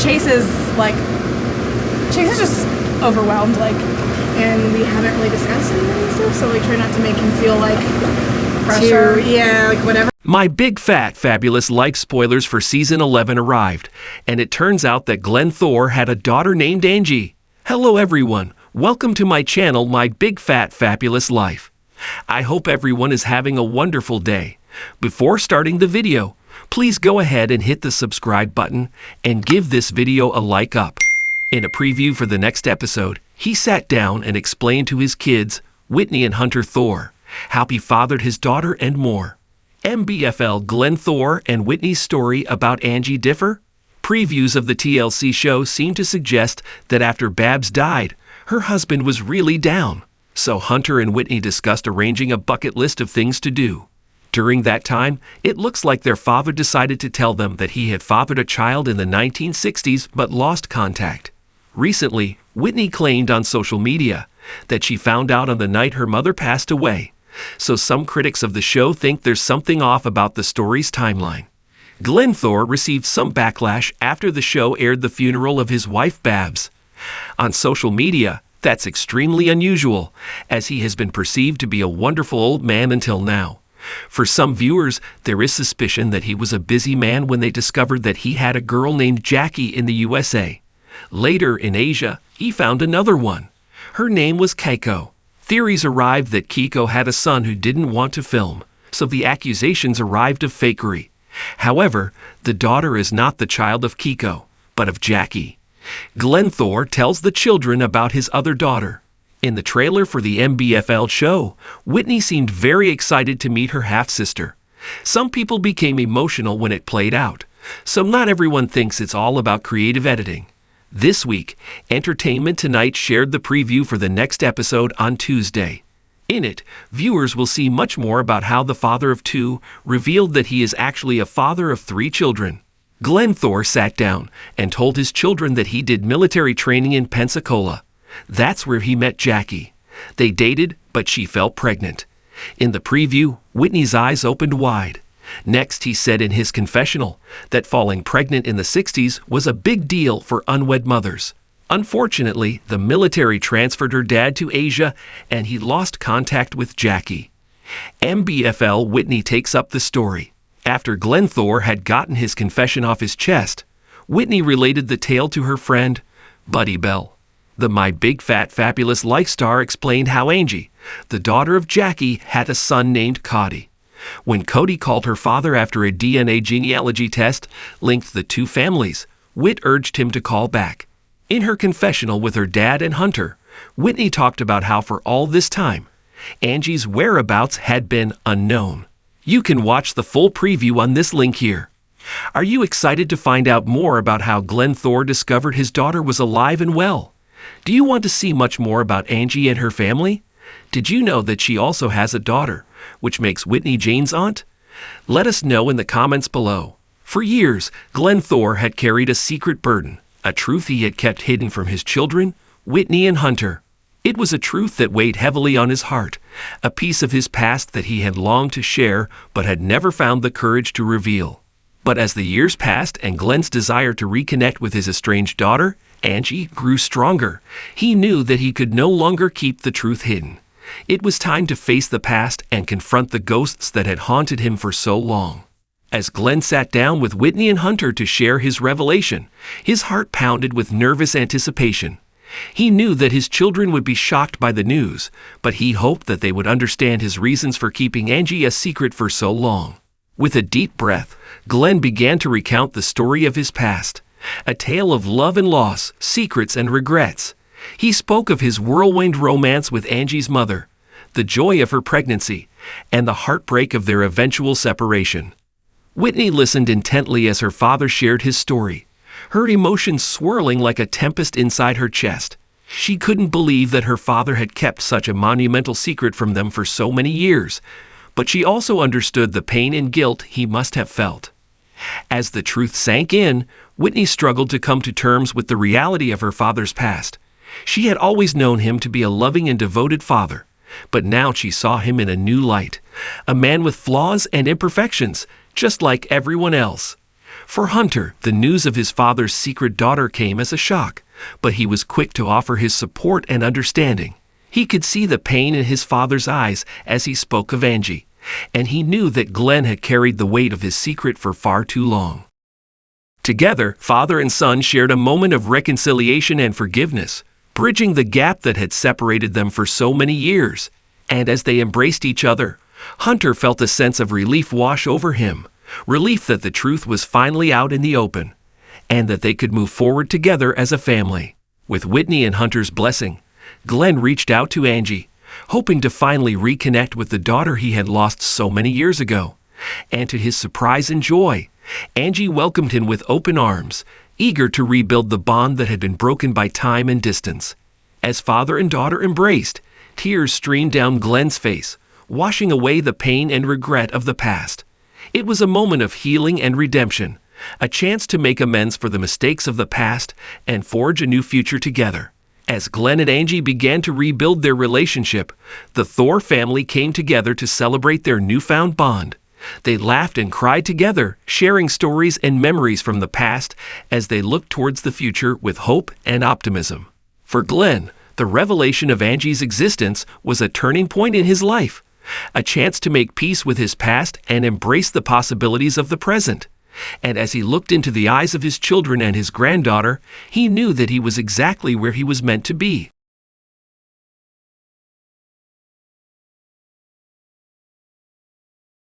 Chase is just overwhelmed, and we haven't really discussed anything and stuff, so we try not to make him feel pressure. Whatever. My Big Fat Fabulous Life spoilers for Season 11 arrived, and it turns out that Glenn Thor had a daughter named Angie. Hello everyone, welcome to my channel, My Big Fat Fabulous Life. I hope everyone is having a wonderful day. Before starting the video, please go ahead and hit the subscribe button and give this video a like up. In a preview for the next episode, he sat down and explained to his kids, Whitney and Hunter Thor, how he fathered his daughter and more. MBFL Glenn Thor and Whitney's story about Angie differ? Previews of the TLC show seem to suggest that after Babs died, her husband was really down. So Hunter and Whitney discussed arranging a bucket list of things to do. During that time, it looks like their father decided to tell them that he had fathered a child in the 1960s but lost contact. Recently, Whitney claimed on social media that she found out on the night her mother passed away. So some critics of the show think there's something off about the story's timeline. Glenn Thor received some backlash after the show aired the funeral of his wife Babs. On social media, that's extremely unusual, as he has been perceived to be a wonderful old man until now. For some viewers, there is suspicion that he was a busy man when they discovered that he had a girl named Jackie in the USA. Later, in Asia, he found another one. Her name was Keiko. Theories arrived that Keiko had a son who didn't want to film, so the accusations arrived of fakery. However, the daughter is not the child of Keiko, but of Jackie. Glenn Thor tells the children about his other daughter. In the trailer for the MBFL show, Whitney seemed very excited to meet her half-sister. Some people became emotional when it played out, so not everyone thinks it's all about creative editing. This week, Entertainment Tonight shared the preview for the next episode on Tuesday. In it, viewers will see much more about how the father of two revealed that he is actually a father of 3 children. Glenn Thor sat down and told his children that he did military training in Pensacola. That's where he met Jackie. They dated, but she fell pregnant. In the preview, Whitney's eyes opened wide. Next, he said in his confessional that falling pregnant in the 60s was a big deal for unwed mothers. Unfortunately, the military transferred her dad to Asia and he lost contact with Jackie. MBFL Whitney takes up the story. After Glenn Thor had gotten his confession off his chest, Whitney related the tale to her friend, Buddy Bell. The My Big Fat Fabulous Life star explained how Angie, the daughter of Jackie, had a son named Cody. When Cody called her father after a DNA genealogy test linked the two families, Whit urged him to call back. In her confessional with her dad and Hunter, Whitney talked about how for all this time, Angie's whereabouts had been unknown. You can watch the full preview on this link here. Are you excited to find out more about how Glenn Thor discovered his daughter was alive and well? Do you want to see much more about Angie and her family? Did you know that she also has a daughter, which makes Whitney Jane's aunt? Let us know in the comments below. For years, Glenn Thor had carried a secret burden, a truth he had kept hidden from his children, Whitney and Hunter. It was a truth that weighed heavily on his heart, a piece of his past that he had longed to share but had never found the courage to reveal. But as the years passed and Glenn's desire to reconnect with his estranged daughter, Angie, grew stronger, he knew that he could no longer keep the truth hidden. It was time to face the past and confront the ghosts that had haunted him for so long. As Glenn sat down with Whitney and Hunter to share his revelation, his heart pounded with nervous anticipation. He knew that his children would be shocked by the news, but he hoped that they would understand his reasons for keeping Angie a secret for so long. With a deep breath, Glenn began to recount the story of his past, a tale of love and loss, secrets and regrets. He spoke of his whirlwind romance with Angie's mother, the joy of her pregnancy, and the heartbreak of their eventual separation. Whitney listened intently as her father shared his story, her emotions swirling like a tempest inside her chest. She couldn't believe that her father had kept such a monumental secret from them for so many years, but she also understood the pain and guilt he must have felt. As the truth sank in, Whitney struggled to come to terms with the reality of her father's past. She had always known him to be a loving and devoted father, but now she saw him in a new light, a man with flaws and imperfections, just like everyone else. For Hunter, the news of his father's secret daughter came as a shock, but he was quick to offer his support and understanding. He could see the pain in his father's eyes as he spoke of Angie, and he knew that Glenn had carried the weight of his secret for far too long. Together, father and son shared a moment of reconciliation and forgiveness, bridging the gap that had separated them for so many years. And as they embraced each other, Hunter felt a sense of relief wash over him, relief that the truth was finally out in the open, and that they could move forward together as a family. With Whitney and Hunter's blessing, Glenn reached out to Angie, hoping to finally reconnect with the daughter he had lost so many years ago. And to his surprise and joy, Angie welcomed him with open arms, eager to rebuild the bond that had been broken by time and distance. As father and daughter embraced, tears streamed down Glenn's face, washing away the pain and regret of the past. It was a moment of healing and redemption, a chance to make amends for the mistakes of the past and forge a new future together. As Glenn and Angie began to rebuild their relationship, the Throe family came together to celebrate their newfound bond. They laughed and cried together, sharing stories and memories from the past as they looked towards the future with hope and optimism. For Glenn, the revelation of Angie's existence was a turning point in his life, a chance to make peace with his past and embrace the possibilities of the present. And as he looked into the eyes of his children and his granddaughter, he knew that he was exactly where he was meant to be,